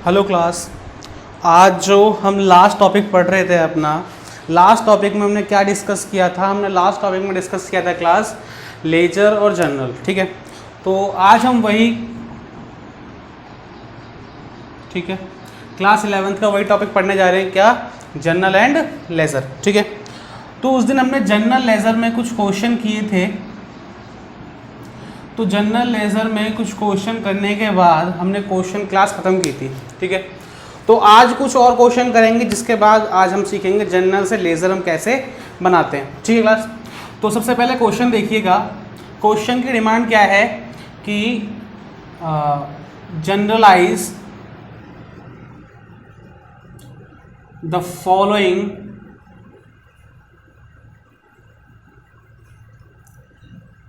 Hello class. आज जो हम लास्ट टॉपिक पढ़ रहे थे अपना, लास्ट टॉपिक में हमने क्या डिस्कस किया था? हमने लास्ट टॉपिक में डिस्कस किया था क्लास लेजर और जनरल। ठीक है, तो आज हम वही, ठीक है, क्लास 11th का वही टॉपिक पढ़ने जा रहे हैं। क्या? Journal and ledger. ठीक है, तो उस दिन हमने जनरल लेजर में कुछ क्वेश्चन किए थे। तो जनरल लेजर में कुछ क्वेश्चन करने के बाद हमने क्वेश्चन क्लास ख़त्म की थी। ठीक है, तो आज कुछ और क्वेश्चन करेंगे, जिसके बाद आज हम सीखेंगे जनरल से लेज़र हम कैसे बनाते हैं। ठीक है क्लास, तो सबसे पहले क्वेश्चन देखिएगा। क्वेश्चन की डिमांड क्या है कि journalise the following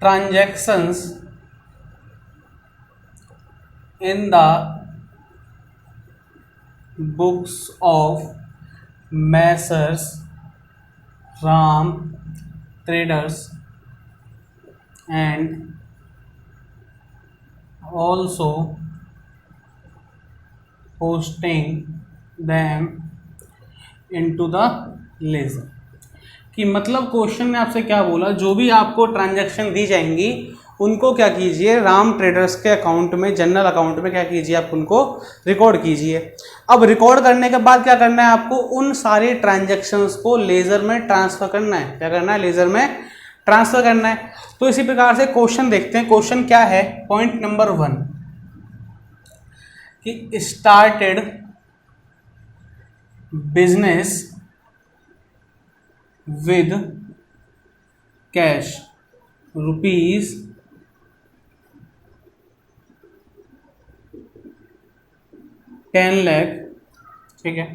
transactions in the books of Messrs Ram Traders and also posting them into the ledger। कि मतलब क्वेश्चन ने आपसे क्या बोला, जो भी आपको ट्रांजैक्शन दी जाएंगी उनको क्या कीजिए, राम ट्रेडर्स के अकाउंट में, जनरल अकाउंट में क्या कीजिए, आप उनको रिकॉर्ड कीजिए। अब रिकॉर्ड करने के बाद क्या करना है आपको, उन सारे ट्रांजैक्शंस को लेजर में ट्रांसफर करना है। क्या करना है? लेजर में ट्रांसफर करना है। तो इसी प्रकार से क्वेश्चन देखते हैं। क्वेश्चन क्या है? पॉइंट नंबर 1 कि started business with cash rupees 10 lakh, ठीक है,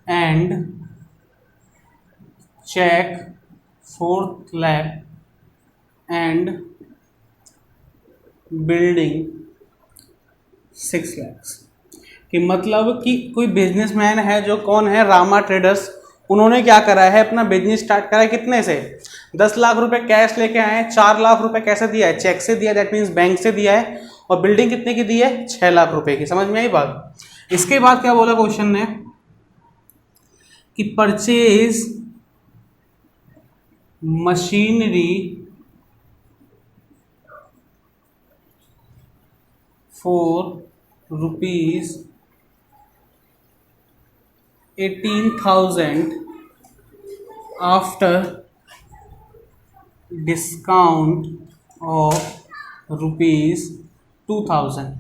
and cheque 4 lakh and building 6 lakh. कि मतलब कि कोई बिजनेसमैन है, जो कौन है, रामा ट्रेडर्स, उन्होंने क्या करा है, अपना बिजनेस स्टार्ट करा है कितने से? 10 लाख रुपए कैश लेके आए हैं, 4 लाख रुपए कैसे दिया है? चेक से दिया, दैट मीन्स बैंक से दिया है। और बिल्डिंग कितने की दी है? 6 लाख रुपए की। समझ में आई बात? इसके बाद क्या बोला क्वेश्चन ने कि purchase machinery for rupees 18,000 after discount of rupees 2,000।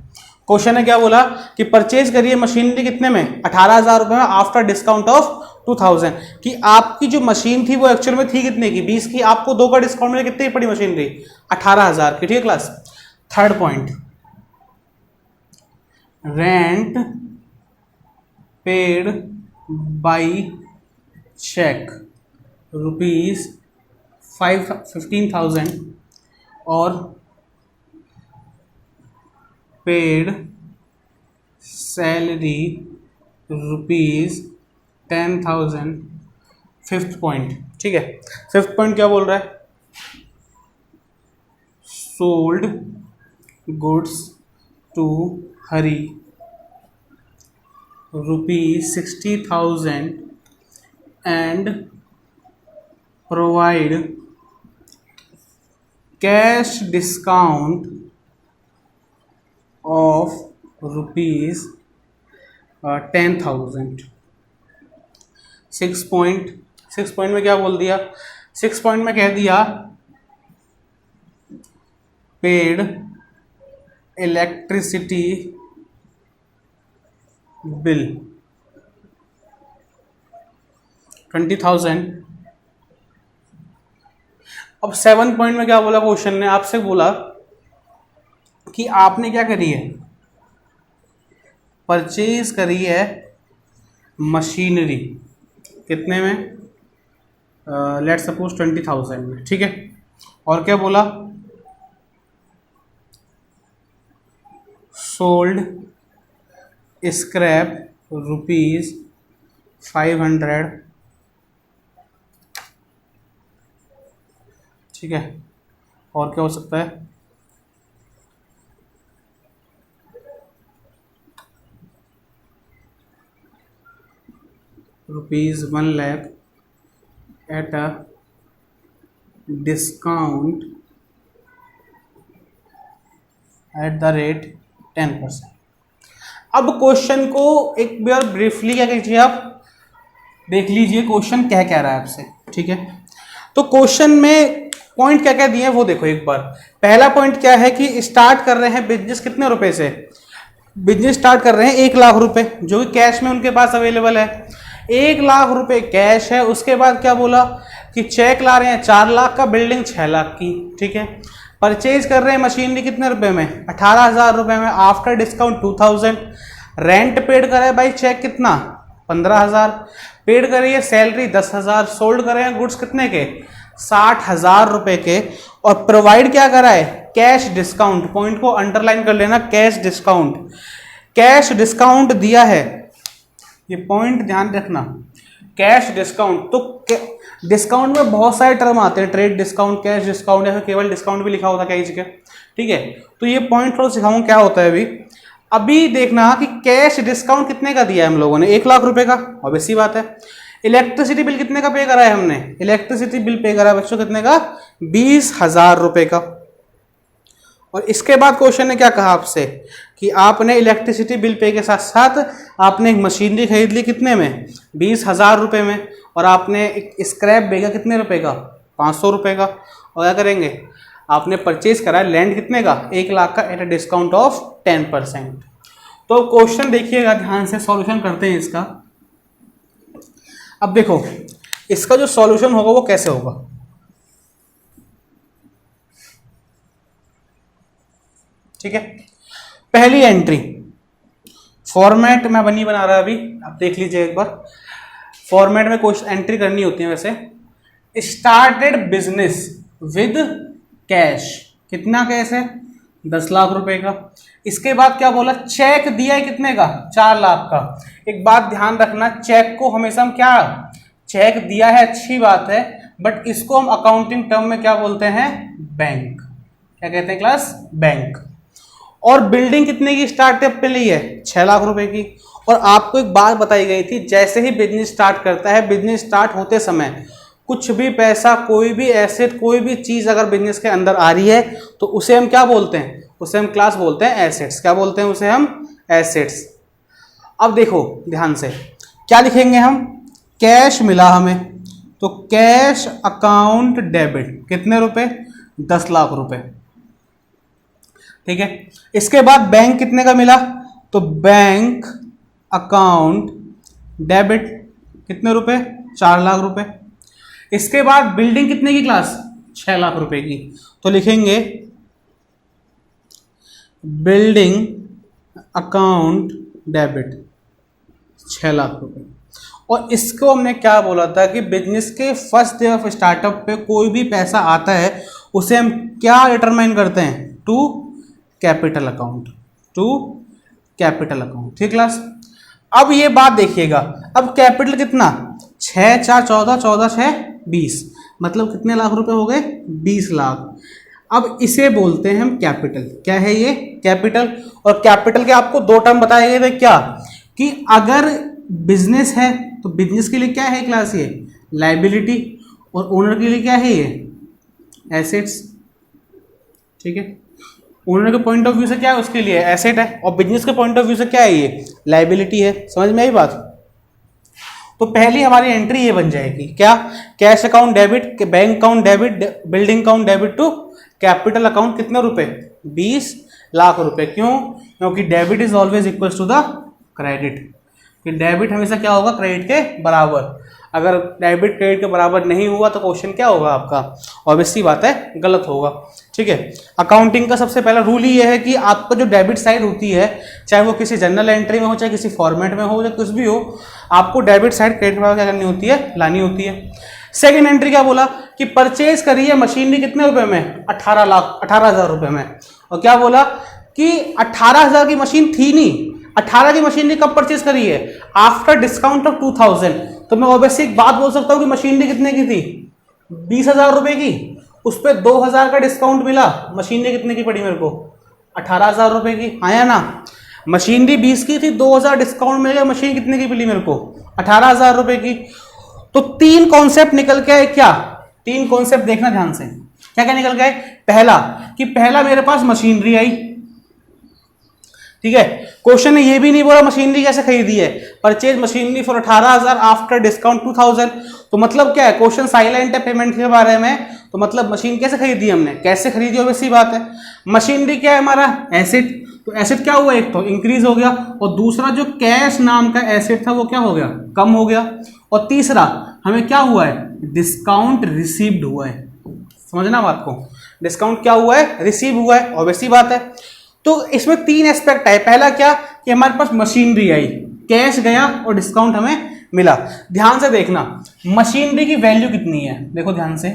Question ने क्या बोला कि परचेज करिए मशीनरी कितने में? 18,000 रुपये में, आफ्टर डिस्काउंट ऑफ 2,000। कि आपकी जो मशीन थी वो एक्चुअल में थी कितने की? 20 की। आपको 2 का डिस्काउंट मिले, कितनी पड़ी मशीनरी? 18,000 की। ठीक है class. Third point, rent paid by cheque rupees 15,000 और paid salary rupees 10,000। Fifth point, ठीक है, फिफ्थ पॉइंट क्या बोल रहा है? Sold goods to Hari rupees 60,000 and provide cash discount of rupees 10,000। 6 point में क्या बोल दिया? 6 पॉइंट में कह दिया पेड इलेक्ट्रिसिटी बिल 20,000। अब 7 पॉइंट में क्या बोला क्वेश्चन ने? आपसे बोला कि आपने क्या करी है, परचेज करी है मशीनरी कितने में? लेट्स सपोज 20,000 में। ठीक है, और क्या बोला? Sold scrap rupees 500। ठीक है, और क्या हो सकता है? ₹1,00,000 at a discount at the rate 10%। अब क्वेश्चन को एक बार ब्रीफली क्या कीजिए, आप देख लीजिए क्वेश्चन क्या कह रहा है आपसे, ठीक है। तो क्वेश्चन में पॉइंट क्या क्या दिए हैं वो देखो एक बार। पहला पॉइंट क्या है कि स्टार्ट कर रहे हैं बिजनेस कितने रुपए से, बिजनेस स्टार्ट कर रहे हैं 1,00,000 रुपए जो कि कैश में उनके पास अवेलेबल है। 1,00,000 रुपए कैश है। उसके बाद क्या बोला कि चेक ला रहे हैं 4,00,000 का, बिल्डिंग 6,00,000 की, ठीक है। परचेज कर रहे हैं मशीनरी कितने रुपए में, 18,000 रुपए में, आफ्टर डिस्काउंट 2,000। रेंट पेड करे भाई चेक कितना, 15,000 पेड करी है। सैलरी 10,000। सोल्ड करे हैं गुड्स कितने के, 60,000 रुपए के। और प्रोवाइड क्या करा है, कैश डिस्काउंट। पॉइंट को अंडरलाइन कर लेना, कैश डिस्काउंट। कैश डिस्काउंट दिया है, ये पॉइंट ध्यान रखना, कैश डिस्काउंट। तो डिस्काउंट में बहुत सारे टर्म आते हैं, ट्रेड डिस्काउंट, कैश डिस्काउंट, या फिर केवल डिस्काउंट भी लिखा होता है कई जगह, ठीक है। तो ये पॉइंट थोड़ा सिखाऊं क्या होता है। अभी देखना कि कैश डिस्काउंट कितने का दिया है हम लोगों ने, 1,00,000 रुपए का, ऑब्वियस सी बात है। इलेक्ट्रिसिटी बिल कितने का पे करा है हमने, इलेक्ट्रिसिटी बिल पे करा है बच्चों कितने का, 20,000 रुपए का। और इसके बाद क्वेश्चन ने क्या कहा आपसे कि आपने इलेक्ट्रिसिटी बिल पे के साथ साथ आपने एक मशीनरी खरीद ली कितने में, 20,000 रुपए में। और आपने एक स्क्रैप बेगा कितने रुपए का, 500 रुपए का। और क्या करेंगे, आपने परचेज करा है लैंड कितने का, 1,00,000 का एट अ डिस्काउंट ऑफ 10%। तो क्वेश्चन देखिएगा ध्यान से, सॉल्यूशन करते हैं इसका। अब देखो इसका जो सॉल्यूशन होगा वो कैसे होगा। ठीक है, पहली एंट्री, फॉर्मेट मैं बनी बना रहा अभी, आप देख लीजिए एक बार। फॉर्मेट में कुछ एंट्री करनी होती है वैसे। स्टार्टेड बिजनेस विद कैश, कितना कैश है, 10,00,000 रुपए का। इसके बाद क्या बोला, चेक दिया है कितने का, 4,00,000 का। एक बात ध्यान रखना, चेक को हमेशा हम क्या, चेक दिया है अच्छी बात है, बट इसको हम अकाउंटिंग टर्म में क्या बोलते हैं, बैंक। क्या कहते हैं क्लास, बैंक। और बिल्डिंग कितने की स्टार्टअप पे ली है, 6,00,000 रुपए की। और आपको एक बात बताई गई थी, जैसे ही बिजनेस स्टार्ट करता है, बिजनेस स्टार्ट होते समय कुछ भी पैसा, कोई भी एसेट, कोई भी चीज अगर बिजनेस के अंदर आ रही है तो उसे हम क्या बोलते हैं, उसे हम क्लास बोलते हैं एसेट्स। क्या बोलते हैं उसे हम, एसेट्स। अब देखो ध्यान से क्या लिखेंगे हम, कैश मिला हमें तो कैश अकाउंट डेबिट, कितने रुपए, 10,00,000 रुपए, ठीक है। इसके बाद बैंक कितने का मिला, तो बैंक अकाउंट डेबिट कितने रुपए, 4,00,000 रुपए। इसके बाद बिल्डिंग कितने की क्लास, 6,00,000 रुपए की, तो लिखेंगे बिल्डिंग अकाउंट डेबिट 6,00,000 रुपए। और इसको हमने क्या बोला था कि बिजनेस के फर्स्ट डे ऑफ स्टार्टअप पे कोई भी पैसा आता है उसे हम क्या डिटरमाइन करते हैं, to capital account, to capital account, ठीक क्लास। अब ये बात देखिएगा, अब कैपिटल कितना, 6 4 14, 14 6 20, मतलब कितने लाख रुपए हो गए, 20,00,000। अब इसे बोलते हैं हम कैपिटल। क्या है ये, कैपिटल। और कैपिटल के आपको दो टर्म बताए गए थे, क्या कि अगर बिजनेस है तो बिजनेस के लिए क्या है क्लास, ये लायबिलिटी, और ओनर के लिए क्या है ये, एसेट्स, ठीक है। ओनर के पॉइंट ऑफ व्यू से क्या है, उसके लिए एसेट है, और बिजनेस के पॉइंट ऑफ व्यू से क्या है, ये लायबिलिटी है। समझ में आई बात। तो पहली हमारी एंट्री ये बन जाएगी, क्या, cash account debit, bank account debit, building account debit to capital account कितने रुपए, 20,00,000 रुपए। क्यों, क्योंकि debit is always equal to the credit, कि डेबिट हमेशा क्या होगा, क्रेडिट के बराबर। अगर डेबिट क्रेडिट के बराबर नहीं हुआ तो क्वेश्चन क्या होगा आपका, ऑब्वियस सी बात है, गलत होगा, ठीक है। अकाउंटिंग का सबसे पहला रूल ही यह है कि आपका जो डेबिट साइड होती है, चाहे वो किसी जनरल एंट्री में हो, चाहे किसी फॉर्मेट में हो, या कुछ भी हो, आपको डेबिट साइड क्रेडिट में क्या करनी होती है, लानी होती है। सेकेंड एंट्री क्या बोला कि परचेज करी है मशीनरी कितने रुपए में, 18,000 रुपए में। और क्या बोला कि 18,000 की मशीन थी नहीं, 18 की मशीनरी कब परचेज करी है, आफ्टर डिस्काउंट ऑफ 2,000। तो मैं ऑब्वियसली एक बात बोल सकता हूं कि मशीनरी कितने की थी, 20,000 रुपए की, उस पर 2,000 का डिस्काउंट मिला, मशीनरी कितने की पड़ी मेरे को, 18,000 रुपए की, हाँ या ना। मशीनरी 20 की थी, 2000 डिस्काउंट मिल गया, मशीन कितने की मिली मेरे को? 18,000 रुपए की। तो 3 कॉन्सेप्ट निकल के आए क्या? 3 कॉन्सेप्ट देखना ध्यान से, क्या क्या निकल गए? पहला कि पहला मेरे पास मशीनरी आई, ठीक है। क्वेश्चन ने ये भी नहीं बोला मशीनरी कैसे खरीदी है, purchase machinery for 18,000 after discount 2000। तो मतलब क्या है, क्वेश्चन साइलेंट है पेमेंट के बारे में, तो मतलब मशीन कैसे खरीदी हमने, कैसे खरीदी, वैसी बात है। मशीनरी क्या है हमारा? एसेट। तो एसेट क्या हुआ, एक तो इंक्रीज हो गया, और दूसरा जो कैश नाम का एसेट था वो क्या हो गया? कम हो गया। और तीसरा हमें क्या हुआ है? डिस्काउंट रिसीव्ड हुआ है। समझना बात को, डिस्काउंट क्या हुआ है? रिसीव हुआ है, ऑब्वियसली बात है। तो इसमें 3 एस्पेक्ट है। पहला क्या कि हमारे पास मशीनरी आई, कैश गया और डिस्काउंट हमें मिला। ध्यान से देखना, मशीनरी की वैल्यू कितनी है, देखो ध्यान से,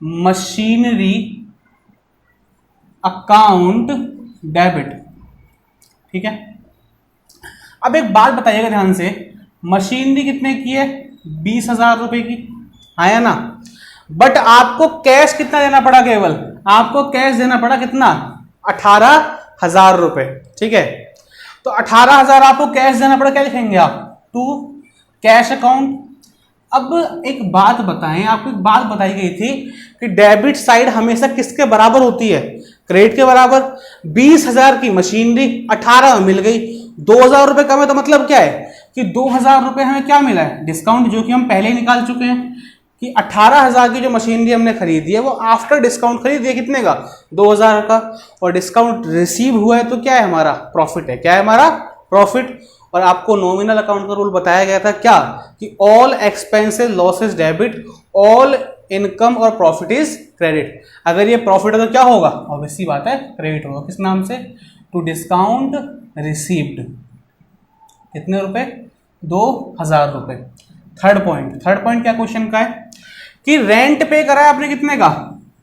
मशीनरी अकाउंट डेबिट, ठीक है। अब एक बात बताइएगा ध्यान से, मशीनरी कितने की है? 20,000 रुपए की, आया ना। बट आपको कैश कितना देना पड़ा? केवल आपको कैश देना पड़ा कितना? 18,000 रुपए, ठीक है। तो 18,000 आपको कैश देना पड़ा, क्या लिखेंगे आप? To cash account. अब एक बात बताएं, आपको एक बात बताई गई थी कि डेबिट साइड हमेशा किसके बराबर होती है? क्रेडिट के बराबर। 20,000 की मशीनरी 18 में मिल गई, 2,000 रुपए कम है, तो मतलब क्या है कि 2,000 रुपए हमें क्या मिला है? डिस्काउंट, जो कि हम पहले ही निकाल चुके हैं कि 18,000 की जो मशीनरी हमने खरीदी है वो आफ्टर डिस्काउंट खरीदी है, कितने का? 2,000 का। और डिस्काउंट रिसीव हुआ है, तो क्या है हमारा? प्रॉफिट है। क्या है हमारा? प्रॉफिट। और आपको नॉमिनल अकाउंट का रूल बताया गया था क्या? कि all expenses losses debit, all income और प्रॉफिट इज क्रेडिट। अगर ये प्रॉफिट है तो क्या होगा? ऑब्वियसली बात है क्रेडिट होगा। किस नाम से? To discount received. कितने रुपए? 2,000 रुपए। थर्ड पॉइंट क्या क्वेश्चन का है कि रेंट पे करा है आपने कितने का?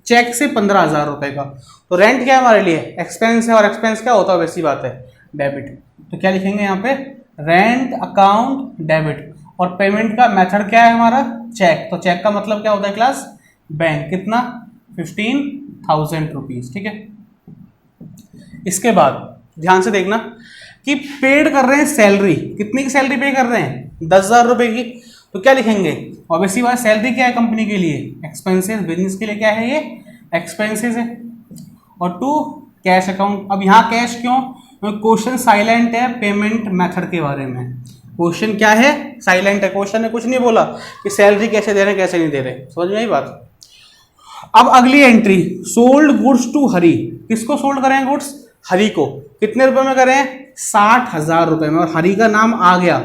चेक से 15,000 रुपए का। तो रेंट क्या है हमारे लिए? एक्सपेंस है, और एक्सपेंस क्या होता है? वैसी बात है डेबिट। तो क्या लिखेंगे यहाँ पे? Rent account debit. और पेमेंट का मेथड क्या है हमारा? चेक। तो चेक का मतलब क्या होता है क्लास? बैंक। कितना? 15,000 रुपीज, ठीक है। इसके बाद ध्यान से देखना कि पेड कर रहे हैं सैलरी, कितनी की सैलरी पे कर रहे हैं? 10,000 रुपए की। तो क्या लिखेंगे? ऑब्वियसली बात, सैलरी क्या है कंपनी के लिए? एक्सपेंसेस। बिजनेस के लिए क्या है? ये एक्सपेंसेस है। और टू कैश अकाउंट। अब यहाँ कैश क्यों? क्वेश्चन साइलेंट है पेमेंट मेथड के बारे में। क्वेश्चन क्या है? साइलेंट है। क्वेश्चन ने कुछ नहीं बोला कि सैलरी कैसे दे रहे हैं, कैसे नहीं दे रहे। समझ में आई बात? अब अगली एंट्री, सोल्ड गुड्स टू हरी। किसको सोल्ड करें गुड्स? हरी को। कितने रुपए में करें? 60,000 रुपए में। और हरी का नाम आ गया,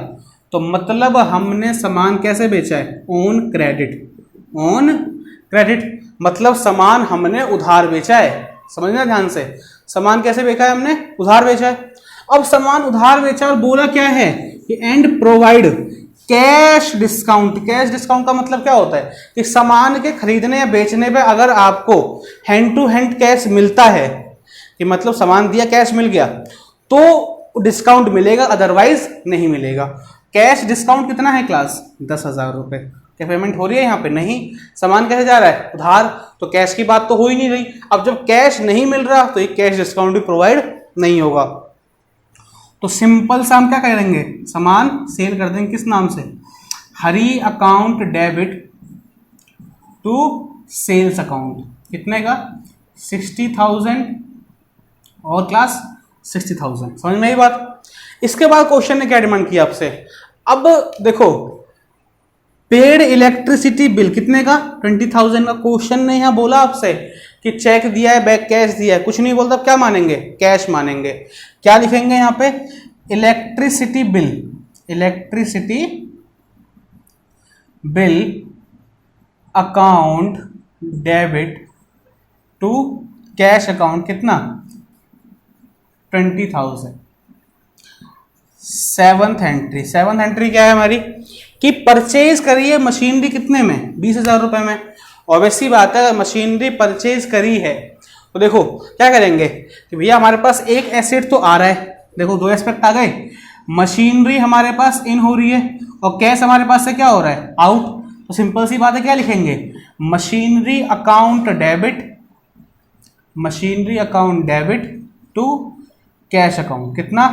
तो मतलब हमने सामान कैसे बेचा है? On credit. ऑन क्रेडिट मतलब सामान हमने उधार बेचा है। समझना ध्यान से, सामान कैसे बेचा है हमने? उधार बेचा है। अब सामान उधार बेचा और बोला क्या है कि and provide cash discount. Cash discount का मतलब क्या होता है कि सामान के खरीदने या बेचने पे अगर आपको हैंड टू हैंड कैश मिलता है, कि मतलब सामान दिया कैश मिल गया, तो डिस्काउंट मिलेगा, अदरवाइज नहीं मिलेगा। कैश डिस्काउंट कितना है क्लास? 10,000 रुपए। क्या पेमेंट हो रही है यहाँ पे? नहीं। सामान कैसे जा रहा है? उधार। तो कैश की बात तो हो ही नहीं रही। अब जब कैश नहीं मिल रहा तो ये कैश डिस्काउंट भी प्रोवाइड नहीं होगा। तो सिंपल सा हम क्या करेंगे? सामान सेल कर देंगे। किस नाम से? Hari account debit to sales account. कितने का? 60,000 और क्लास 60,000। समझ में आई बात? इसके बाद क्वेश्चन ने क्या डिमांड किया आपसे? अब देखो, पेड इलेक्ट्रिसिटी बिल कितने का? 20,000 का। क्वेश्चन ने यहां बोला आपसे कि चेक दिया है, बैक कैश दिया है, कुछ नहीं बोलता, क्या मानेंगे? कैश मानेंगे। क्या लिखेंगे यहां पे? Electricity bill. Electricity bill account debit to cash account. कितना? 20,000। सेवंथ एंट्री क्या है हमारी? कि परचेज करिए मशीनरी कितने में? 20,000 रुपए में। ऑब्वियसली बात है, अगर मशीनरी परचेज करी है तो देखो क्या करेंगे कि भैया हमारे पास एक एसेट तो आ रहा है। देखो 2 एस्पेक्ट आ गए, मशीनरी हमारे पास इन हो रही है और कैश हमारे पास से क्या हो रहा है? आउट। तो सिंपल सी बात है, क्या लिखेंगे? Machinery account debit, machinery account debit to cash account. कितना?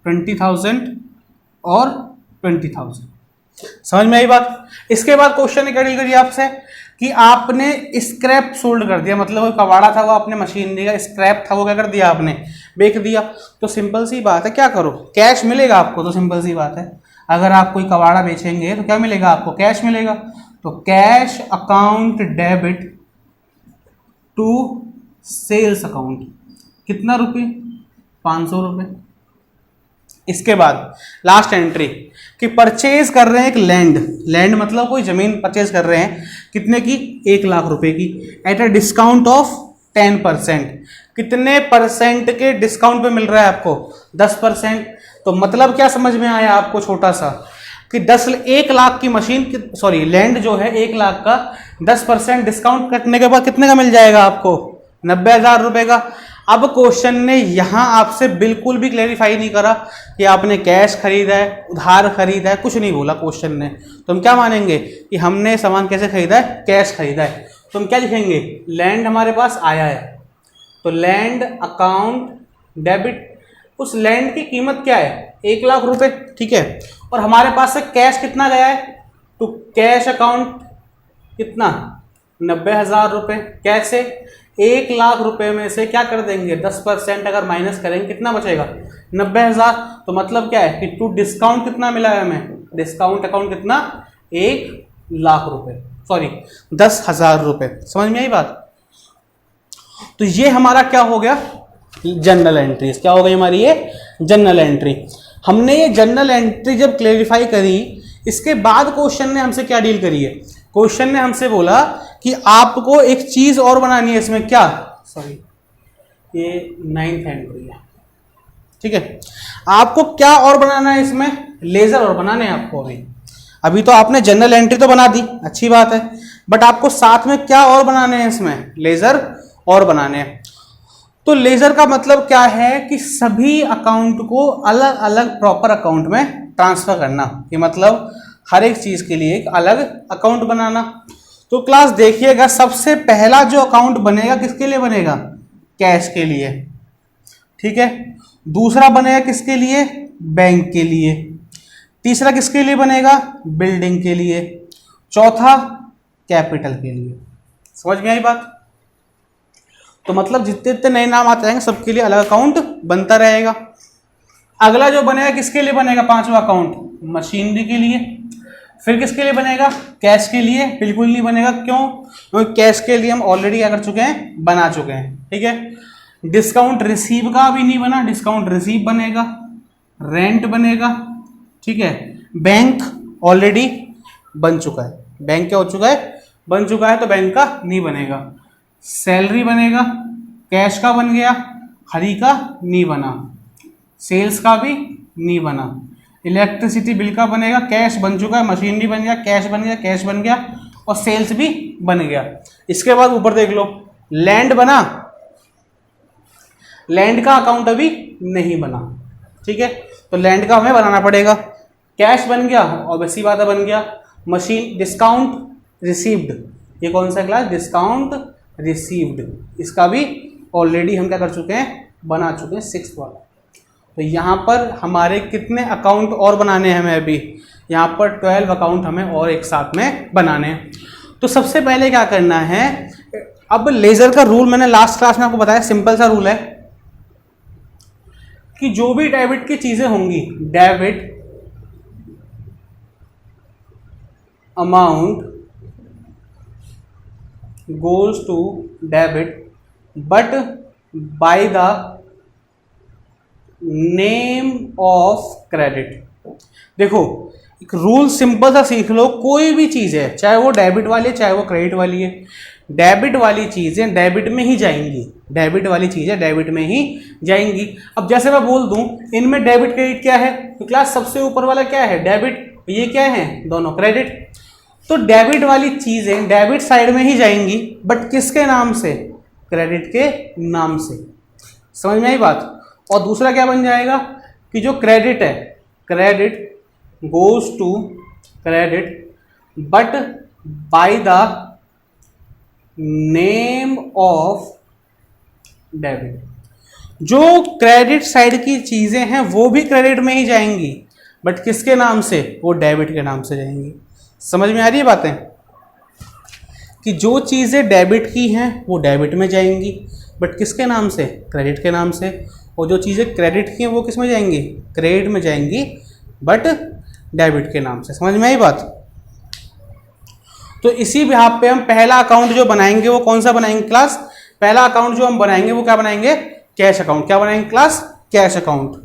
20,000 और 20,000। समझ में आई बात। इसके बाद क्वेश्चन क्या डील करिए आपसे कि आपने स्क्रैप सोल्ड कर दिया, मतलब वो कबाड़ा था वो आपने मशीनरी का स्क्रैप था वो क्या कर दिया आपने बेच दिया। तो सिंपल सी बात है, क्या करो, कैश मिलेगा आपको। तो सिंपल सी बात है, अगर आप कोई कबाड़ा बेचेंगे तो क्या मिलेगा आपको, कैश मिलेगा। तो cash account debit to sales account, कितना रुपये, 500 रुपये। इसके बाद लास्ट एंट्री कि परचेज कर रहे हैं एक लैंड, लैंड मतलब कोई जमीन परचेज कर रहे हैं, कितने की, 1,00,000 रुपए की, एट अ डिस्काउंट ऑफ 10%। कितने परसेंट के डिस्काउंट पे मिल रहा है आपको, 10%। तो मतलब क्या समझ में आया आपको, छोटा सा कि 1,00,000 की मशीन, सॉरी लैंड जो है 1,00,000 का, 10% डिस्काउंट कटने के बाद कितने का मिल जाएगा आपको, 90,000 रुपए का। अब क्वेश्चन ने यहां आपसे बिल्कुल भी क्लेरिफाई नहीं करा कि आपने कैश खरीदा है, उधार खरीदा है, कुछ नहीं बोला क्वेश्चन ने। तो हम क्या मानेंगे कि हमने सामान कैसे खरीदा है, कैश खरीदा है। तो हम क्या लिखेंगे, लैंड हमारे पास आया है, तो लैंड अकाउंट डेबिट, उस लैंड की कीमत क्या है, 1,00,000 रुपए, ठीक है। और हमारे पास से कैश कितना गया है, तो कैश अकाउंट कितना, 90,000 रुपए। कैसे, 1,00,000 रुपए में से क्या कर देंगे, 10% अगर माइनस करेंगे कितना बचेगा, 90,000। तो मतलब क्या है कि टू डिस्काउंट कितना मिला है हमें, डिस्काउंट अकाउंट कितना, 1,00,000 रुपए, सॉरी 10,000 रुपए। समझ में आई बात। तो ये हमारा क्या हो गया, जनरल एंट्री। क्या हो गई हमारी ये जनरल एंट्री। हमने ये जनरल एंट्री जब क्लेरिफाई करी, इसके बाद क्वेश्चन ने हमसे क्या डील करी है, क्वेश्चन ने हमसे बोला कि आपको एक चीज और बनानी है इसमें, क्या, सॉरी ये 9th एंट्री है, ठीक है। आपको क्या और बनाना है इसमें, लेजर और बनाने हैं आपको। अभी तो आपने जनरल एंट्री तो बना दी, अच्छी बात है, बट आपको साथ में क्या और बनाने हैं इसमें, लेजर और बनाने हैं। तो लेजर का मतलब क्या है कि सभी अकाउंट को अलग अलग प्रॉपर अकाउंट में ट्रांसफर करना, कि मतलब हर एक चीज के लिए एक अलग अकाउंट बनाना। तो क्लास देखिएगा, सबसे पहला जो अकाउंट बनेगा किसके लिए बनेगा, कैश के लिए, ठीक है। दूसरा बनेगा किसके लिए, बैंक के लिए। तीसरा किसके लिए बनेगा, बिल्डिंग के लिए। चौथा कैपिटल के लिए। समझ में आई बात। तो मतलब जितने जितने नए नाम आते जाएंगे सबके लिए अलग अकाउंट बनता रहेगा। अगला जो बनेगा किसके लिए बनेगा, पांचवा अकाउंट, मशीनरी के लिए। फिर किसके लिए बनेगा, कैश के लिए बिल्कुल नहीं बनेगा, क्यों, क्योंकि कैश के लिए हम ऑलरेडी क्या कर चुके हैं, बना चुके हैं, ठीक है। डिस्काउंट रिसीव का भी नहीं बना, डिस्काउंट रिसीव बनेगा। रेंट बनेगा, ठीक है। बैंक ऑलरेडी बन चुका है, बैंक क्या हो चुका है, बन चुका है, तो बैंक का नहीं बनेगा। सैलरी बनेगा, कैश का बन गया, खरी का नहीं बना, सेल्स का भी नहीं बना। इलेक्ट्रिसिटी बिल का बनेगा, कैश बन चुका है, मशीनरी बन गया, कैश बन गया, कैश बन गया, और सेल्स भी बन गया। इसके बाद ऊपर देख लो, लैंड बना, लैंड का अकाउंट अभी नहीं बना, ठीक है, तो लैंड का हमें बनाना पड़ेगा। कैश बन गया, ऑब्वियसली बात है बन गया। मशीन, डिस्काउंट रिसीव्ड, ये कौन सा क्लास, डिस्काउंट रिसीव्ड, इसका भी ऑलरेडी हम क्या कर चुके हैं, बना चुके हैं, 6th वाला। तो यहाँ पर हमारे कितने अकाउंट और बनाने हैं हमें, अभी यहाँ पर 12 अकाउंट हमें और एक साथ में बनाने हैं। तो सबसे पहले क्या करना है, अब लेजर का रूल मैंने लास्ट क्लास में आपको बताया, सिंपल सा रूल है कि जो भी डेबिट की चीजें होंगी, debit amount goes to debit but by the name of credit। देखो एक रूल सिंपल सा सीख लो, कोई भी चीज है चाहे वो डेबिट वाली है चाहे वो क्रेडिट वाली है, डेबिट वाली चीजें डेबिट में ही जाएंगी, डेबिट वाली चीजें डेबिट में ही जाएंगी। अब जैसे मैं बोल दूं इनमें डेबिट क्रेडिट क्या है, तो क्लास सबसे ऊपर वाला क्या है, डेबिट, ये क्या है, दोनों क्रेडिट। तो डेबिट वाली चीजें डेबिट साइड में ही जाएंगी, बट किसके नाम से, क्रेडिट के नाम से। समझ में आई बात। और दूसरा क्या बन जाएगा कि जो क्रेडिट है, credit goes to credit but by the name of debit. जो क्रेडिट साइड की चीजें हैं वो भी क्रेडिट में ही जाएंगी, बट किसके नाम से? वो डेबिट के नाम से जाएंगी। समझ में आ रही है बातें कि जो चीजें डेबिट की हैं वो डेबिट में जाएंगी, बट किसके नाम से? क्रेडिट के नाम से। और जो चीजें क्रेडिट की हैं वो किस में जाएंगी? क्रेडिट में जाएंगी, बट डेबिट के नाम से। समझ में आई बात? तो इसी बिहाफ पे हम पहला अकाउंट जो बनाएंगे वो कौन सा बनाएंगे क्लास? पहला अकाउंट जो हम बनाएंगे वो क्या बनाएंगे? Cash account. क्या बनाएंगे क्लास? Cash account.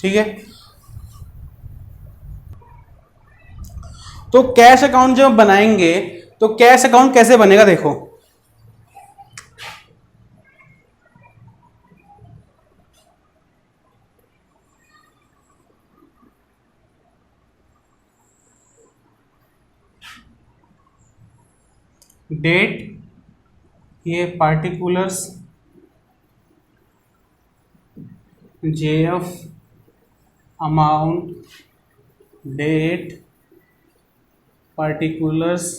ठीक है, तो कैश अकाउंट जब बनाएंगे तो कैश अकाउंट कैसे बनेगा? देखो, डेट, ये particulars, JF, amount, date, particulars,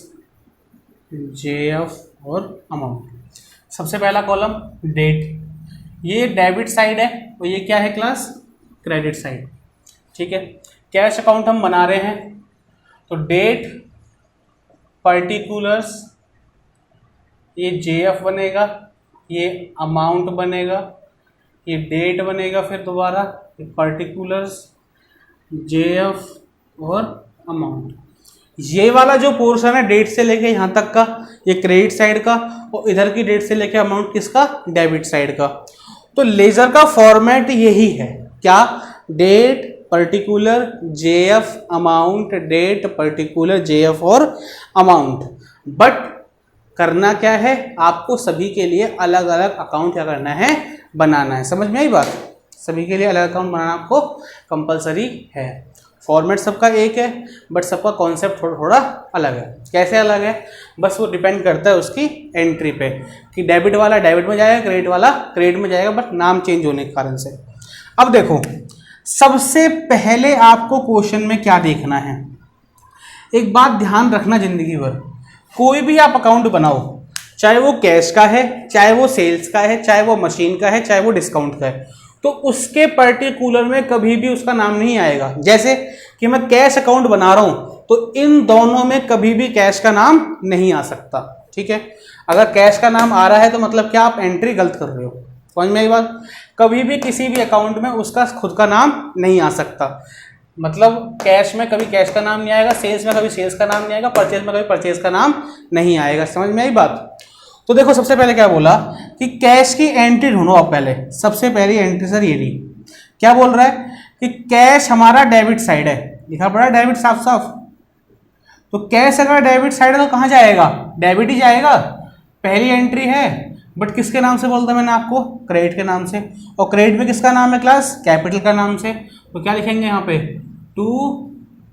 JF और अमाउंट। सबसे पहला कॉलम डेट, ये डेबिट साइड है और ये क्या है क्लास? Credit side. ठीक है, कैश अकाउंट हम बना रहे हैं तो डेट, पर्टिकुलर्स, ये जेएफ बनेगा, ये अमाउंट बनेगा, ये डेट बनेगा, फिर दोबारा ये पर्टिकुलर्स, जेएफ और अमाउंट। ये वाला जो पोर्शन है डेट से लेके यहाँ तक का ये क्रेडिट साइड का, और इधर की डेट से लेके अमाउंट किसका? डेबिट साइड का। तो लेजर का फॉर्मेट यही है, क्या? Date, particular, JF, amount, date, particular, JF और अमाउंट। बट करना क्या है? आपको सभी के लिए अलग अलग अकाउंट क्या करना है? बनाना है। समझ में आई बात? सभी के लिए अलग अकाउंट बनाना आपको कंपलसरी है। फॉर्मेट सबका एक है, बट सबका कॉन्सेप्ट थोड़ा थोड़ा अलग है। कैसे अलग है? बस वो डिपेंड करता है उसकी एंट्री पे, कि डेबिट वाला डेबिट में जाएगा, क्रेडिट वाला क्रेडिट में जाएगा, बट नाम चेंज होने के कारण से। अब देखो, सबसे पहले आपको क्वेश्चन में क्या देखना है? एक बात ध्यान रखना, जिंदगी भर कोई भी आप अकाउंट बनाओ, चाहे वो कैश का है, चाहे वो सेल्स का है, चाहे वो मशीन का है, चाहे वो डिस्काउंट का है, तो उसके पर्टिकुलर में कभी भी उसका नाम नहीं आएगा। जैसे कि मैं कैश अकाउंट बना रहा हूं तो इन दोनों में कभी भी कैश का नाम नहीं आ सकता। ठीक है, अगर कैश का नाम आ रहा है तो मतलब क्या? आप एंट्री गलत कर रहे हो। समझ में आई बात? कभी भी किसी भी अकाउंट में उसका खुद का नाम नहीं आ सकता। मतलब कैश में कभी कैश का नाम नहीं आएगा, सेल्स में कभी सेल्स का नाम नहीं आएगा, परचेज में कभी परचेज का नाम नहीं आएगा। समझ में आई बात? तो देखो, सबसे पहले क्या बोला कि कैश की एंट्री ढूंढो आप पहले। सबसे पहली एंट्री सर ये रही। क्या बोल रहा है कि कैश हमारा डेबिट साइड है, लिखा पड़ा डेबिट साफ साफ। तो कैश अगर डेबिट साइड है तो कहाँ जाएगा? डेबिट ही जाएगा। पहली एंट्री है, बट किसके नाम से बोलता मैंने आपको? क्रेडिट के नाम से। और क्रेडिट में किसका नाम है क्लास? कैपिटल का नाम से। तो क्या लिखेंगे यहाँ पे? To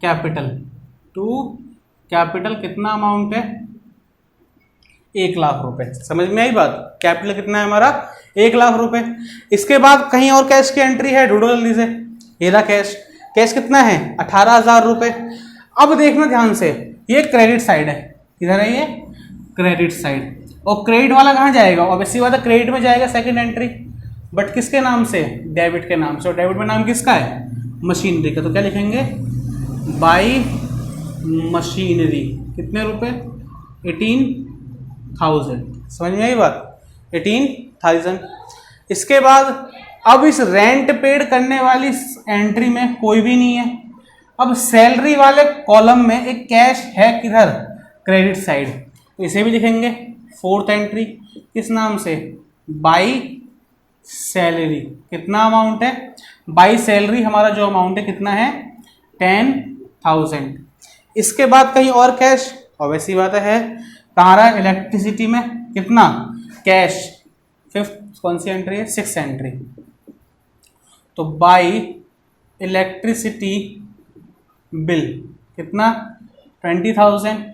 capital. टू कैपिटल कितना अमाउंट है? 1,00,000 रुपए। समझ में आई बात? कैपिटल कितना है हमारा? 1,00,000 रुपए। इसके बाद कहीं और कैश की एंट्री है, ढूंढो जल्दी से। ये रहा कैश। कैश कितना है? 18,000 रुपए। अब देखना ध्यान से, ये क्रेडिट साइड है। किधर है ये? Credit side. और क्रेडिट वाला कहाँ जाएगा? ऑब्वियसली बात है, क्रेडिट में जाएगा सेकंड एंट्री, बट किसके नाम से? डेबिट के नाम से। और डेबिट में नाम किसका है? मशीनरी का। तो क्या लिखेंगे? By machinery. कितने रुपए? 18,000। समझ में आई बात? 18,000। इसके बाद अब इस रेंट पेड करने वाली एंट्री में कोई भी नहीं है। अब सैलरी वाले कॉलम में एक कैश है, किधर? Credit side. तो इसे भी लिखेंगे फोर्थ एंट्री। किस नाम से? By salary. कितना अमाउंट है? बाई सैलरी हमारा जो अमाउंट है कितना है? 10,000। इसके बाद कहीं और कैश? और वैसी बात है, कहाँ रहा? इलेक्ट्रिसिटी में कितना कैश? फिफ्थ कौन सी एंट्री है? Six entry. तो बाई इलेक्ट्रिसिटी बिल कितना? 20,000।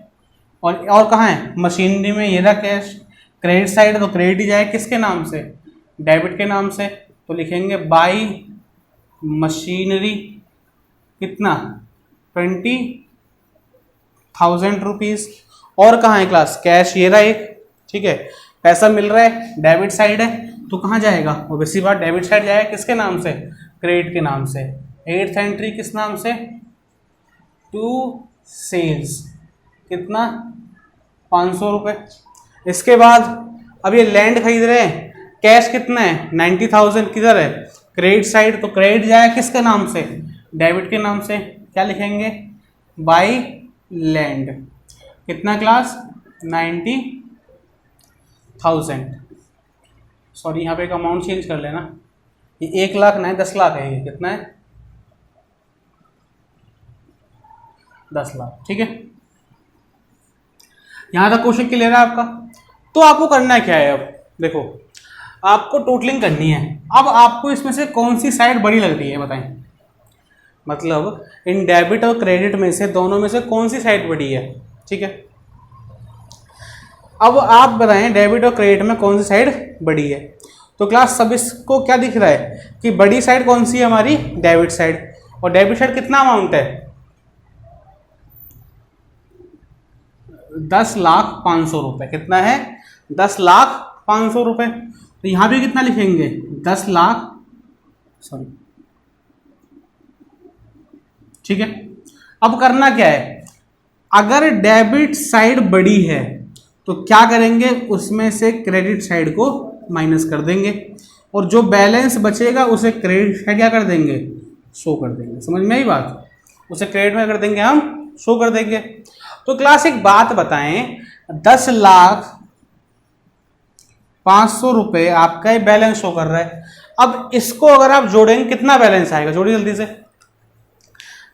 और कहाँ है? मशीनरी में। ये रहा कैश, क्रेडिट साइड है तो क्रेडिट ही जाए, किसके नाम से? डेबिट के नाम से। तो लिखेंगे बाई मशीनरी कितना? 20,000 रुपीज। और कहाँ है क्लास? कैश। ये रहा एक। ठीक है, पैसा मिल रहा है, डेबिट साइड है तो कहाँ जाएगा? ऑब्वियसली बात डेबिट साइड जाएगा किसके नाम से? क्रेडिट के नाम से। 8th एंट्री किस नाम से? To sales. कितना? 500 रुपये। इसके बाद अब ये लैंड खरीद रहे हैं, कैश कितना है? 90,000। किधर है? Credit side. तो क्रेडिट जाएगा किसके नाम से? डेबिट के नाम से। क्या लिखेंगे? By land. कितना क्लास? 90,000। सॉरी यहाँ पे एक अमाउंट चेंज कर लेना, ये 1 लाख ना है, 10 लाख है। ये कितना है? 10 लाख। ठीक है, यहाँ तक क्वेश्चन क्लियर है आपका? तो आपको करना क्या है? अब देखो, आपको टोटलिंग करनी है। अब आपको इसमें से कौन सी साइड बड़ी लग रही है बताएं? मतलब इन डेबिट और क्रेडिट में से दोनों में से कौन सी साइड बड़ी है? ठीक है, अब आप बताएं डेबिट और क्रेडिट में कौन सी साइड बड़ी है? तो क्लास सब इसको क्या दिख रहा है कि बड़ी साइड कौन सी है? हमारी डेबिट साइड। और डेबिट साइड कितना अमाउंट है? 10,05,000 रुपये। कितना है? 10,05,000 रुपये। तो यहां भी कितना लिखेंगे? 10 लाख, सॉरी, ठीक है। अब करना क्या है? अगर डेबिट साइड बड़ी है तो क्या करेंगे? उसमें से क्रेडिट साइड को माइनस कर देंगे और जो बैलेंस बचेगा उसे क्रेडिट साइड क्या कर देंगे? शो कर देंगे। समझ में आई बात? उसे क्रेडिट में कर देंगे, हम शो कर देंगे। तो क्लास एक बात बताएं, 10,05,000 रुपये आपका ये बैलेंस शो कर रहा है। अब इसको अगर आप जोड़ेंगे कितना बैलेंस आएगा? जोड़िए जल्दी से।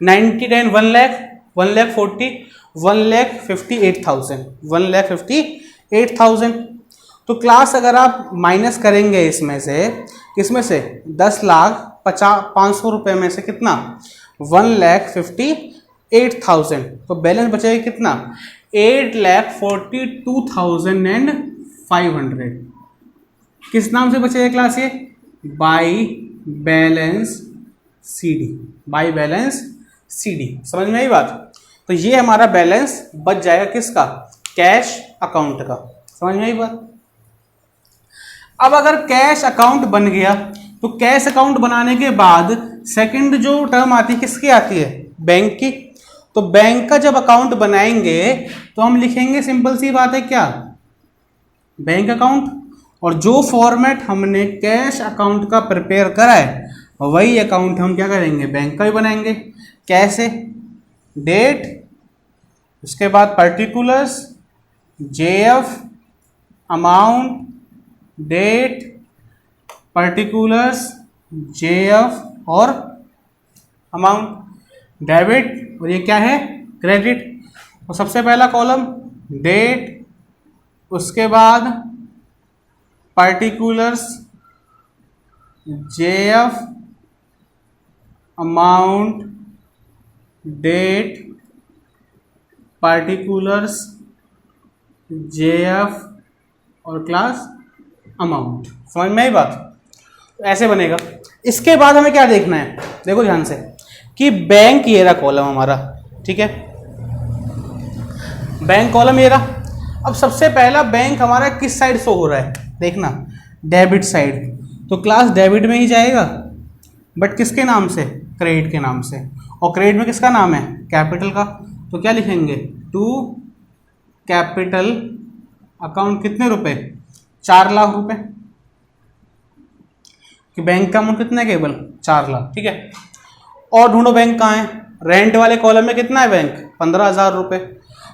90, 10, 1 लाख, 1,40,000, 1,58,000, 1,58,000। तो क्लास अगर आप माइनस करेंगे इसमें से, किसमें से? 10,05,000 रुपये में से कितना? 1,58,000। तो बैलेंस बचेगा कितना? 8,42,500। किस नाम से बचेगा क्लास ये? By balance CD। By balance CD। समझ में आई बात? तो ये हमारा बैलेंस बच जाएगा किसका? कैश अकाउंट का। समझ में आई बात? अब अगर कैश अकाउंट बन गया तो कैश अकाउंट बनाने के बाद सेकंड जो टर्म आती है किसकी आती है? बैंक की। तो बैंक का जब अकाउंट बनाएंगे तो हम लिखेंगे, सिंपल सी बात है, क्या? Bank account. और जो फॉर्मेट हमने कैश अकाउंट का प्रिपेयर करा है वही अकाउंट हम क्या करेंगे? बैंक का भी बनाएंगे। कैसे? डेट, उसके बाद particulars, JF, amount, date, particulars, JF और अमाउंट। डेबिट और ये क्या है? क्रेडिट। और सबसे पहला कॉलम डेट, उसके बाद particulars, JF, amount, date, particulars, JF और क्लास अमाउंट। समझ में आई बात? तो ऐसे बनेगा। इसके बाद हमें क्या देखना है? देखो ध्यान से कि बैंक ये रहा कॉलम हमारा, ठीक है, बैंक कॉलम ये रहा। अब सबसे पहला बैंक हमारा किस साइड शो हो रहा है? देखना, डेबिट साइड। तो क्लास डेबिट में ही जाएगा, बट किसके नाम से? क्रेडिट के नाम से। और क्रेडिट में किसका नाम है? कैपिटल का। तो क्या लिखेंगे? To capital account. कितने रुपए? 4 लाख रुपए। कि बैंक का अमाउंट कितना है? केवल 4 लाख। ठीक है, और ढूंढो बैंक कहाँ है? रेंट वाले कॉलम में कितना है बैंक? 15,000 रुपये।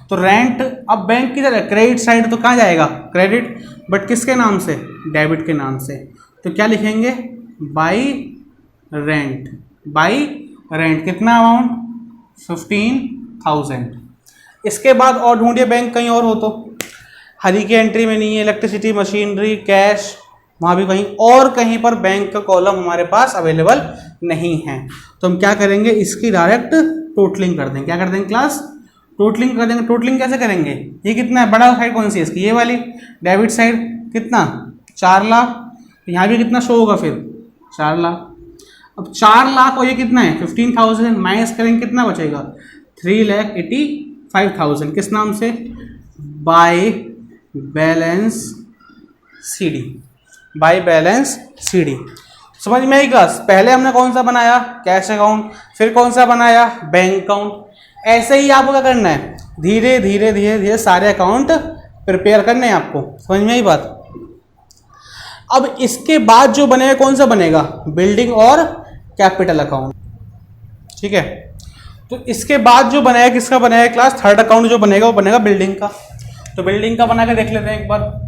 तो रेंट, अब बैंक की तरह क्रेडिट साइड तो कहाँ जाएगा? क्रेडिट, बट किसके नाम से? डेबिट के नाम से। तो क्या लिखेंगे? By rent. बाई रेंट कितना अमाउंट? 15,000। इसके बाद और ढूंढिए बैंक कहीं और हो तो। हरी की एंट्री में नहीं है, इलेक्ट्रिसिटी, मशीनरी, कैश, वहाँ भी कहीं और कहीं पर बैंक का कॉलम हमारे पास अवेलेबल नहीं है। तो हम क्या करेंगे? इसकी डायरेक्ट टोटलिंग कर देंगे। क्या कर देंगे क्लास? टोटलिंग कर देंगे। टोटलिंग कैसे करेंगे? ये कितना है? बड़ा साइड कौन सी है इसकी? ये वाली डेबिट साइड। कितना? 4 लाख। यहाँ भी कितना शो होगा फिर? 4 लाख। अब 4 लाख और ये कितना है? 15,000 माइनस करेंगे, कितना बचेगा? 3,85,000। किस नाम से? By balance CD। By balance CD। समझ में आई क्लास? पहले हमने कौन सा बनाया? Cash account. फिर कौन सा बनाया? Bank account. ऐसे ही आपको क्या करना है, धीरे धीरे धीरे धीरे सारे अकाउंट प्रिपेयर करने हैं आपको। समझ में आई बात? अब इसके बाद जो बनेगा कौन सा बनेगा? बिल्डिंग और कैपिटल अकाउंट। ठीक है, तो इसके बाद जो बनेगा किसका बनेगा क्लास? थर्ड अकाउंट जो बनेगा वो बनेगा बिल्डिंग का। तो बिल्डिंग का बना के देख लेते हैं एक बार।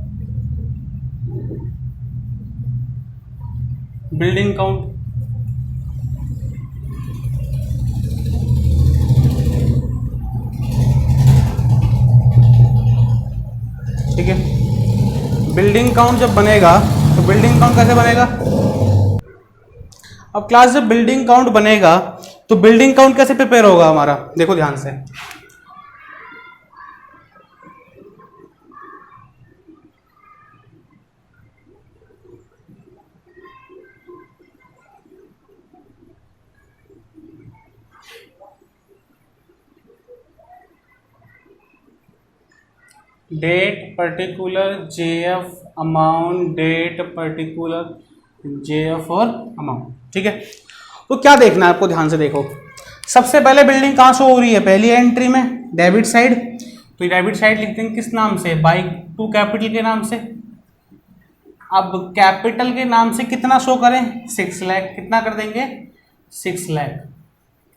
बिल्डिंग अकाउंट, ठीक है। बिल्डिंग अकाउंट जब बनेगा तो बिल्डिंग अकाउंट कैसे बनेगा? अब क्लास जब बिल्डिंग अकाउंट बनेगा तो बिल्डिंग अकाउंट कैसे प्रिपेयर होगा हमारा? देखो ध्यान से। Date particular JF amount, date particular JF और अमाउंट। ठीक है, तो क्या देखना है आपको? ध्यान से देखो। सबसे पहले बिल्डिंग कहाँ शो हो रही है? पहली एंट्री में डेबिट साइड। तो डेबिट साइड लिखते हैं किस नाम से? बाई टू कैपिटल के नाम से। अब कैपिटल के नाम से कितना शो करें? 6 लाख। कितना कर देंगे? 6 लाख।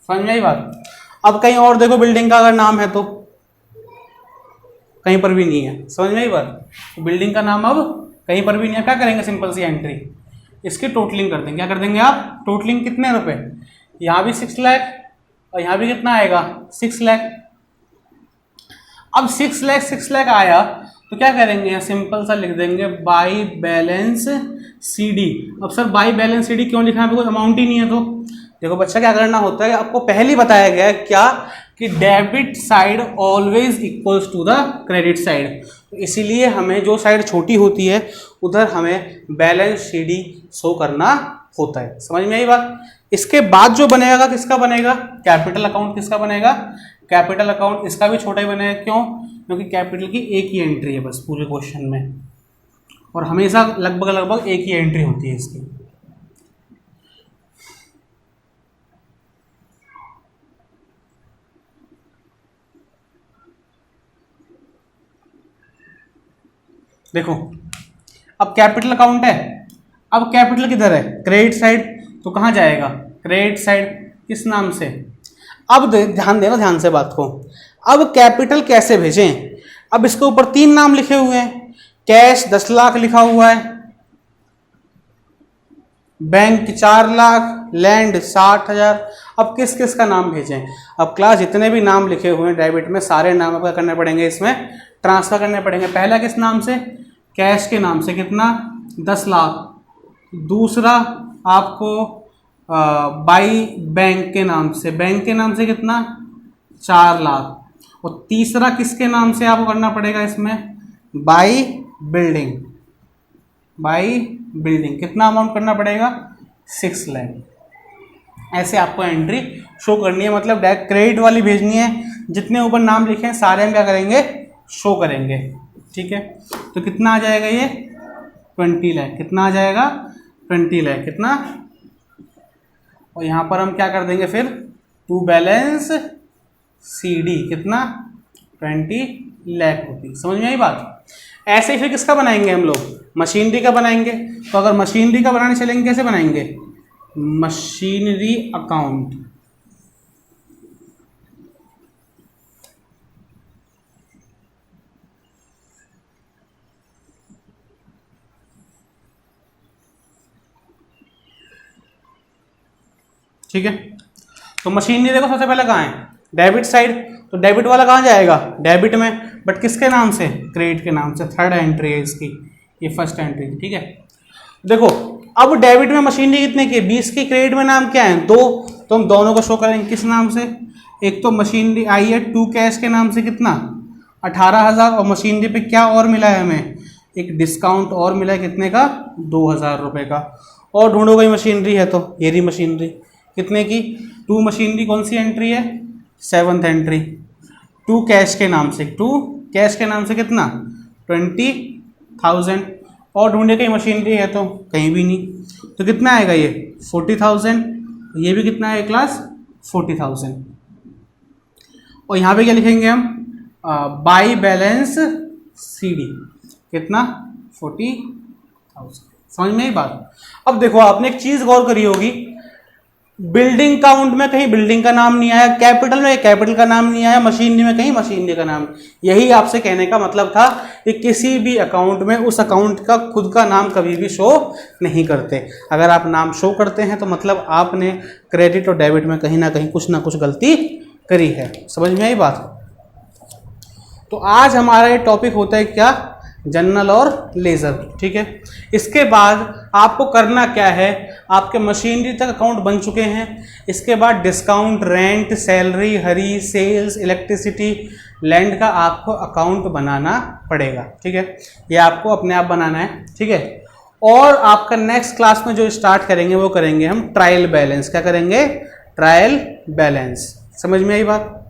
समझ में आई बात? अब कहीं और देखो बिल्डिंग का अगर नाम है तो कहीं पर भी नहीं है। समझ में आई बात? तो बिल्डिंग का नाम अब कहीं पर भी नहीं है। क्या करेंगे? सिंपल सी एंट्री, इसकी टोटलिंग कर देंगे। क्या कर देंगे आप? टोटलिंग कितने रुपए? यहाँ भी 6 लाख और यहाँ भी कितना आएगा? 6 लाख। अब 6 लाख आया तो क्या करेंगे? सिंपल सा लिख देंगे बाई बैलेंस CD। अब सर बाई बैलेंस CD क्यों लिखना है? कोई अमाउंट ही नहीं है। तो देखो बच्चा, क्या करना होता है, आपको पहले ही बताया गया है क्या कि debit side always equals to the credit side. तो इसीलिए हमें जो साइड छोटी होती है उधर हमें बैलेंस CD शो करना होता है। समझ में आई बात? इसके बाद जो बनेगा किसका बनेगा? Capital account. किसका बनेगा? Capital account. इसका भी छोटा ही बनेगा। क्यों? क्योंकि कैपिटल की एक ही एंट्री है बस पूरे क्वेश्चन में, और हमेशा लगभग लगभग एक ही एंट्री होती है इसकी। देखो, अब कैपिटल अकाउंट है। अब कैपिटल किधर है? Credit side. तो कहाँ जाएगा? Credit side. किस नाम से? अब ध्यान देना, ध्यान से बात को। अब कैपिटल कैसे भेजें? अब इसके ऊपर 3 नाम लिखे हुए हैं। कैश 10 लाख लिखा हुआ है, बैंक 4 लाख, लैंड 60,000। अब किस किस का नाम भेजें? अब क्लास जितने भी नाम लिखे हुए हैं डेबिट में, सारे नाम आपको करने पड़ेंगे, इसमें ट्रांसफर करने पड़ेंगे। पहला किस नाम से? कैश के नाम से। कितना? 10 लाख। दूसरा आपको बाई बैंक के नाम से। बैंक के नाम से कितना? 4 लाख। और तीसरा किसके नाम से आपको करना पड़ेगा इसमें? By building. बाई बिल्डिंग कितना अमाउंट करना पड़ेगा? 6 लाख। ऐसे आपको एंट्री शो करनी है, मतलब डायरेक्ट क्रेडिट वाली भेजनी है। जितने ऊपर नाम लिखे हैं सारे हम क्या करेंगे? शो करेंगे। ठीक है, तो कितना आ जाएगा ये? 20 लाख। कितना आ जाएगा? 20 लाख। कितना? और यहाँ पर हम क्या कर देंगे फिर? To balance CD। कितना? 20 लाख रुपये। समझ में आई बात? ऐसे ही फिर किसका बनाएंगे हम लोग? मशीनरी का बनाएंगे। तो अगर मशीनरी का बनाने चलेंगे कैसे बनाएंगे? Machinery account. ठीक है, तो मशीनरी देखो सबसे पहले कहाँ है? Debit side. तो डेबिट वाला कहाँ जाएगा? डेबिट में, बट किसके नाम से? क्रेडिट के नाम से। थर्ड एंट्री है इसकी, ये फर्स्ट एंट्री। ठीक है, देखो अब डेबिट में मशीनरी कितने की? 20 की। क्रेडिट में नाम क्या है? 2। तो हम दोनों को शो करेंगे किस नाम से? एक तो मशीनरी आई है टू कैश के नाम से। कितना? 18,000। और मशीनरी पे क्या और मिला है हमें? एक डिस्काउंट और मिला है। कितने का? 2,000 रुपये का। और ढूंढो गई मशीनरी है तो ये रही मशीनरी। कितने की? 2 मशीनरी। कौन सी एंट्री है? 7th entry. 2 कैश के नाम से। 2 कैश के नाम से कितना? 20,000। और ढूंढे कहीं मशीनरी है तो कहीं भी नहीं। तो कितना आएगा ये 40,000, ये भी कितना है क्लास 40,000। और यहाँ पे क्या लिखेंगे हम, बाई बैलेंस CD कितना 40,000। समझ में आई बात। अब देखो आपने एक चीज गौर करी होगी, बिल्डिंग काउंट में कहीं बिल्डिंग का नाम नहीं आया, कैपिटल में कैपिटल का नाम नहीं आया, मशीनरी में कहीं मशीनरी का नाम। यही आपसे कहने का मतलब था कि किसी भी अकाउंट में उस अकाउंट का खुद का नाम कभी भी शो नहीं करते। अगर आप नाम शो करते हैं तो मतलब आपने क्रेडिट और डेबिट में कहीं ना कुछ गलती करी है। समझ में आई बात। तो आज हमारा ये टॉपिक होता है क्या, जनरल और लेजर। ठीक है, इसके बाद आपको करना क्या है, आपके मशीनरी तक अकाउंट बन चुके हैं, इसके बाद डिस्काउंट, रेंट, सैलरी, हरी, सेल्स, इलेक्ट्रिसिटी, लैंड का आपको अकाउंट बनाना पड़ेगा। ठीक है, ये आपको अपने आप बनाना है। ठीक है, और आपका नेक्स्ट क्लास में जो स्टार्ट करेंगे वो करेंगे हम ट्रायल बैलेंस। क्या करेंगे, ट्रायल बैलेंस। समझ में आई बात।